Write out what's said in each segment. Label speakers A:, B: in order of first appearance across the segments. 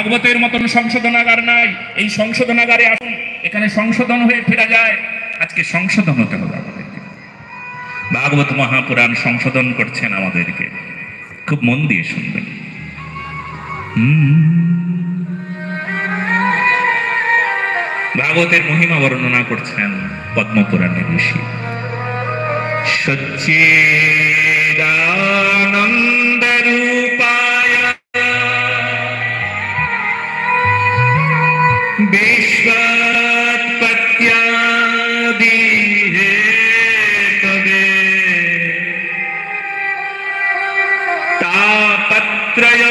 A: ভাগবতের মতন সংশোধনাগার নাই। এই সংশোধনাগারে আসুন, এখানে সংশোধন হয়ে ফেরা যায়। আজকে সংশোধন হতে হবে আমাদেরকে। ভাগবত মহাপুরাণ সংশোধন করছেন আমাদেরকে, খুব মন দিয়ে শুনবেন। ভাগবতের মহিমা বর্ণনা করছেন পদ্মপুরাণের ঋষি। সচ্চিদানন্দ রূপায় বিশ্বৎপত্যাদি হেতবে তাপত্রয়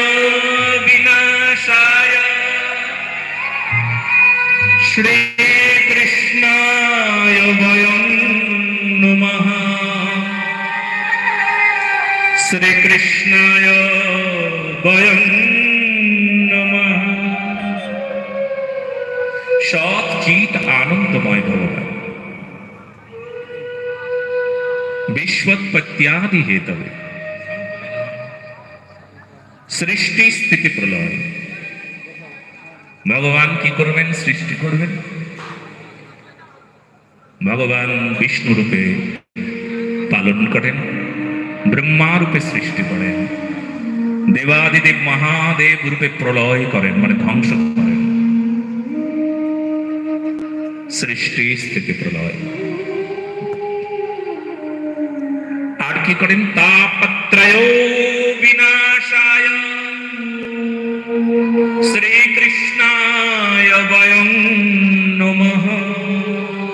A: বিনাশায় শ্রীকৃষ্ণায় বয়ং নমঃ। শ্রীকৃষ্ণায় বয়ং নমঃ। সৎ চিত আনন্দময় ভগবান বিশ্বৎপত্যাদি হেতবে, সৃষ্টি স্থিতি প্রলয়। ভগবান কি করবেন? সৃষ্টি করবেন। ভগবান বিষ্ণু রূপে পালন করেন, ব্রহ্মা রূপে সৃষ্টি করেন, দেবাদিদেব মহাদেব রূপে প্রলয় করেন, মানে ধ্বংস করেন। সৃষ্টি স্থিতি প্রলয়। আর কি করেন? তাপত্রয় বিনাশ